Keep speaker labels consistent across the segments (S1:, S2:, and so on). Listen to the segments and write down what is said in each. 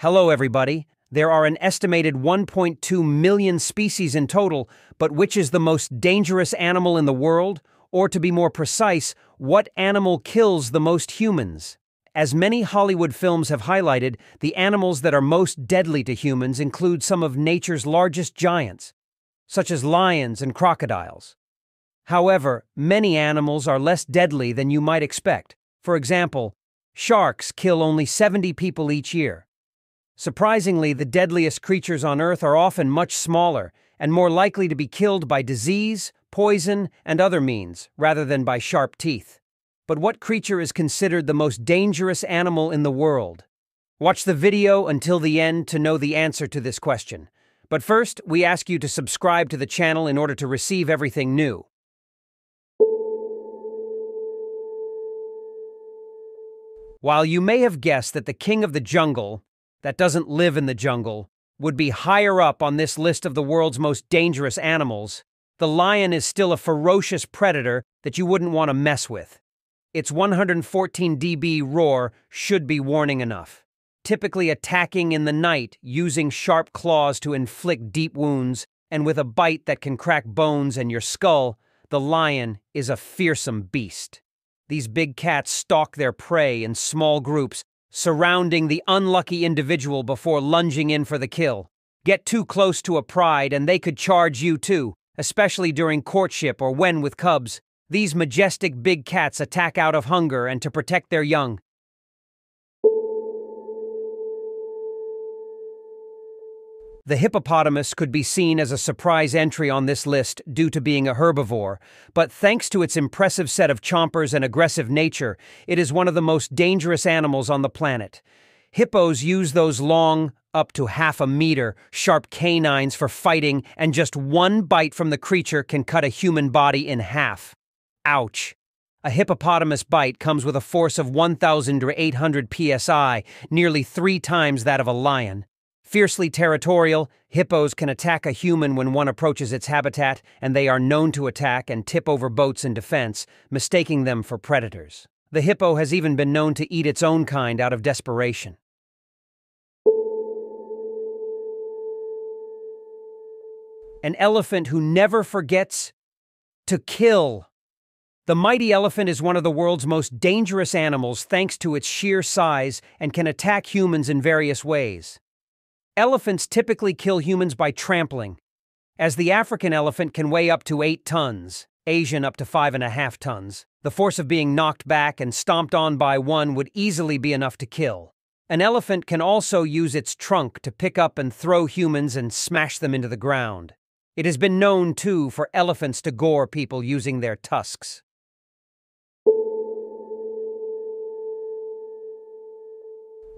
S1: Hello, everybody. There are an estimated 1.2 million species in total, but which is the most dangerous animal in the world? Or to be more precise, what animal kills the most humans? As many Hollywood films have highlighted, the animals that are most deadly to humans include some of nature's largest giants, such as lions and crocodiles. However, many animals are less deadly than you might expect. For example, sharks kill only 70 people each year. Surprisingly, the deadliest creatures on Earth are often much smaller and more likely to be killed by disease, poison, and other means, rather than by sharp teeth. But what creature is considered the most dangerous animal in the world? Watch the video until the end to know the answer to this question. But first, we ask you to subscribe to the channel in order to receive everything new. While you may have guessed that the king of the jungle, that doesn't live in the jungle, would be higher up on this list of the world's most dangerous animals, the lion is still a ferocious predator that you wouldn't want to mess with. Its 114 dB roar should be warning enough. Typically attacking in the night, using sharp claws to inflict deep wounds, and with a bite that can crack bones and your skull, the lion is a fearsome beast. These big cats stalk their prey in small groups, surrounding the unlucky individual before lunging in for the kill. Get too close to a pride and they could charge you too, especially during courtship or when with cubs. These majestic big cats attack out of hunger and to protect their young. The hippopotamus could be seen as a surprise entry on this list due to being a herbivore, but thanks to its impressive set of chompers and aggressive nature, it is one of the most dangerous animals on the planet. Hippos use those long, up to half a meter, sharp canines for fighting, and just one bite from the creature can cut a human body in half. Ouch! A hippopotamus bite comes with a force of 1,800 psi, nearly 3 times that of a lion. Fiercely territorial, hippos can attack a human when one approaches its habitat, and they are known to attack and tip over boats in defense, mistaking them for predators. The hippo has even been known to eat its own kind out of desperation. An elephant who never forgets to kill. The mighty elephant is one of the world's most dangerous animals thanks to its sheer size and can attack humans in various ways. Elephants typically kill humans by trampling, as the African elephant can weigh up to 8 tons, Asian up to 5.5 tons. The force of being knocked back and stomped on by one would easily be enough to kill. An elephant can also use its trunk to pick up and throw humans and smash them into the ground. It has been known, too, for elephants to gore people using their tusks.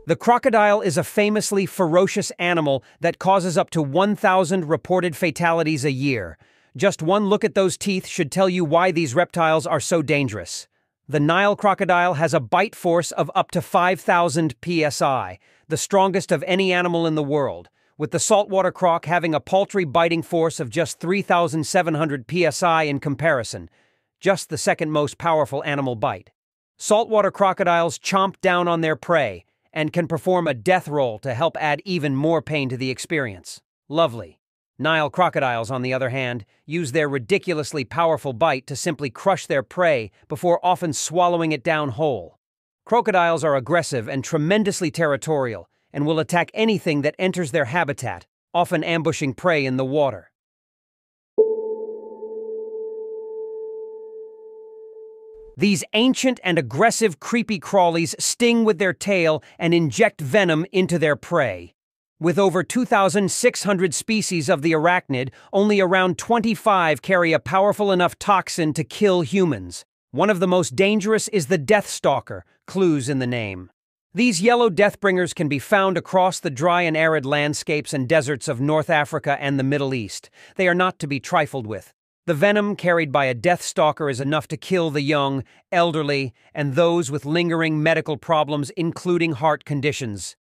S1: The crocodile is a famously ferocious animal that causes up to 1,000 reported fatalities a year. Just one look at those teeth should tell you why these reptiles are so dangerous. The Nile crocodile has a bite force of up to 5,000 psi, the strongest of any animal in the world, with the saltwater croc having a paltry biting force of just 3,700 psi in comparison, just the second most powerful animal bite. Saltwater crocodiles chomp down on their prey and can perform a death roll to help add even more pain to the experience. Lovely. Nile crocodiles, on the other hand, use their ridiculously powerful bite to simply crush their prey before often swallowing it down whole. Crocodiles are aggressive and tremendously territorial and will attack anything that enters their habitat, often ambushing prey in the water. These ancient and aggressive creepy crawlies sting with their tail and inject venom into their prey. With over 2,600 species of the arachnid, only around 25 carry a powerful enough toxin to kill humans. One of the most dangerous is the death stalker, clues in the name. These yellow deathbringers can be found across the dry and arid landscapes and deserts of North Africa and the Middle East. They are not to be trifled with. The venom carried by a death stalker is enough to kill the young, elderly, and those with lingering medical problems, including heart conditions.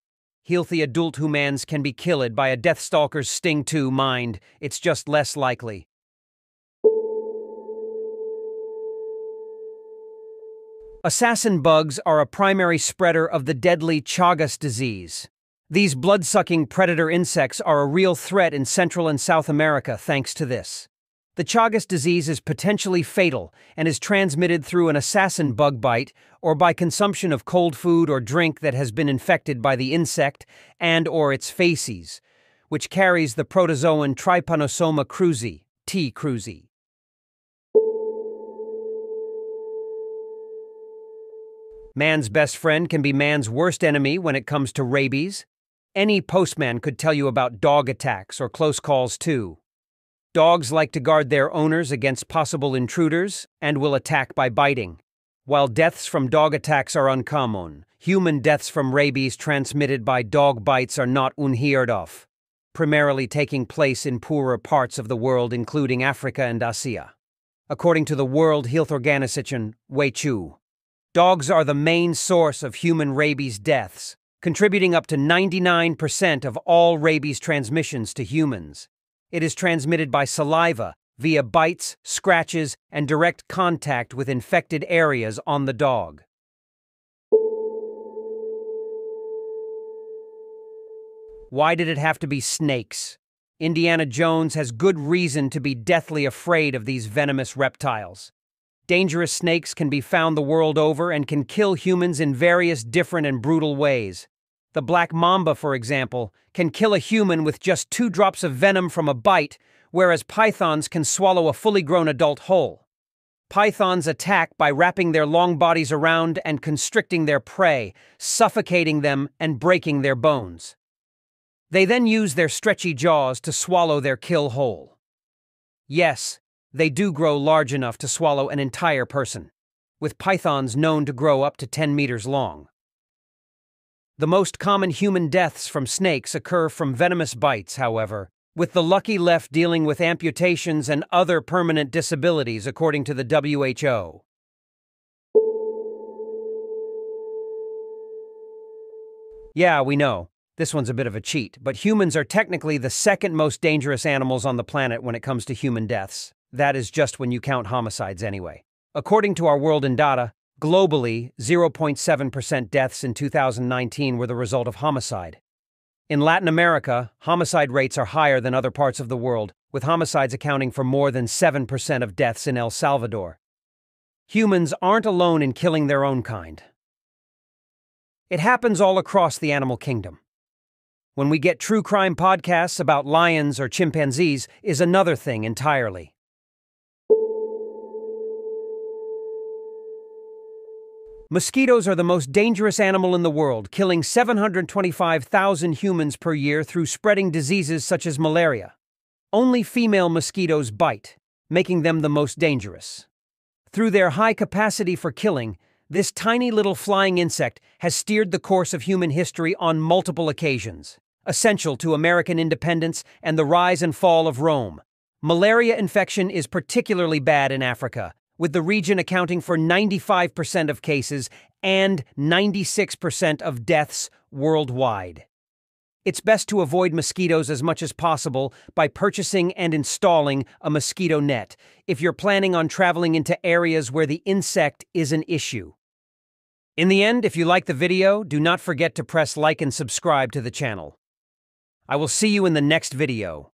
S1: Healthy adult humans can be killed by a death stalker's sting too, mind. It's just less likely. Assassin bugs are a primary spreader of the deadly Chagas disease. These blood-sucking predator insects are a real threat in Central and South America thanks to this. The Chagas disease is potentially fatal and is transmitted through an assassin bug bite or by consumption of cold food or drink that has been infected by the insect and/or its faeces, which carries the protozoan Trypanosoma cruzi, T. cruzi. Man's best friend can be man's worst enemy when it comes to rabies. Any postman could tell you about dog attacks or close calls too. Dogs like to guard their owners against possible intruders and will attack by biting. While deaths from dog attacks are uncommon, human deaths from rabies transmitted by dog bites are not unheard of, primarily taking place in poorer parts of the world including Africa and Asia. According to the World Health Organization, WHO, dogs are the main source of human rabies deaths, contributing up to 99% of all rabies transmissions to humans. It is transmitted by saliva, via bites, scratches, and direct contact with infected areas on the dog. Why did it have to be snakes? Indiana Jones has good reason to be deathly afraid of these venomous reptiles. Dangerous snakes can be found the world over and can kill humans in various different and brutal ways. The black mamba, for example, can kill a human with just 2 drops of venom from a bite, whereas pythons can swallow a fully grown adult whole. Pythons attack by wrapping their long bodies around and constricting their prey, suffocating them and breaking their bones. They then use their stretchy jaws to swallow their kill whole. Yes, they do grow large enough to swallow an entire person, with pythons known to grow up to 10 meters long. The most common human deaths from snakes occur from venomous bites, however, with the lucky left dealing with amputations and other permanent disabilities according to the WHO. Yeah, we know. This one's a bit of a cheat, but humans are technically the second most dangerous animals on the planet when it comes to human deaths. That is just when you count homicides anyway. According to our World in Data, globally, 0.7% deaths in 2019 were the result of homicide. In Latin America, homicide rates are higher than other parts of the world, with homicides accounting for more than 7% of deaths in El Salvador. Humans aren't alone in killing their own kind. It happens all across the animal kingdom. When we get true crime podcasts about lions or chimpanzees is another thing entirely. Mosquitoes are the most dangerous animal in the world, killing 725,000 humans per year through spreading diseases such as malaria. Only female mosquitoes bite, making them the most dangerous. Through their high capacity for killing, this tiny little flying insect has steered the course of human history on multiple occasions, essential to American independence and the rise and fall of Rome. Malaria infection is particularly bad in Africa, with the region accounting for 95% of cases and 96% of deaths worldwide. It's best to avoid mosquitoes as much as possible by purchasing and installing a mosquito net if you're planning on traveling into areas where the insect is an issue. In the end, if you like the video, do not forget to press like and subscribe to the channel. I will see you in the next video.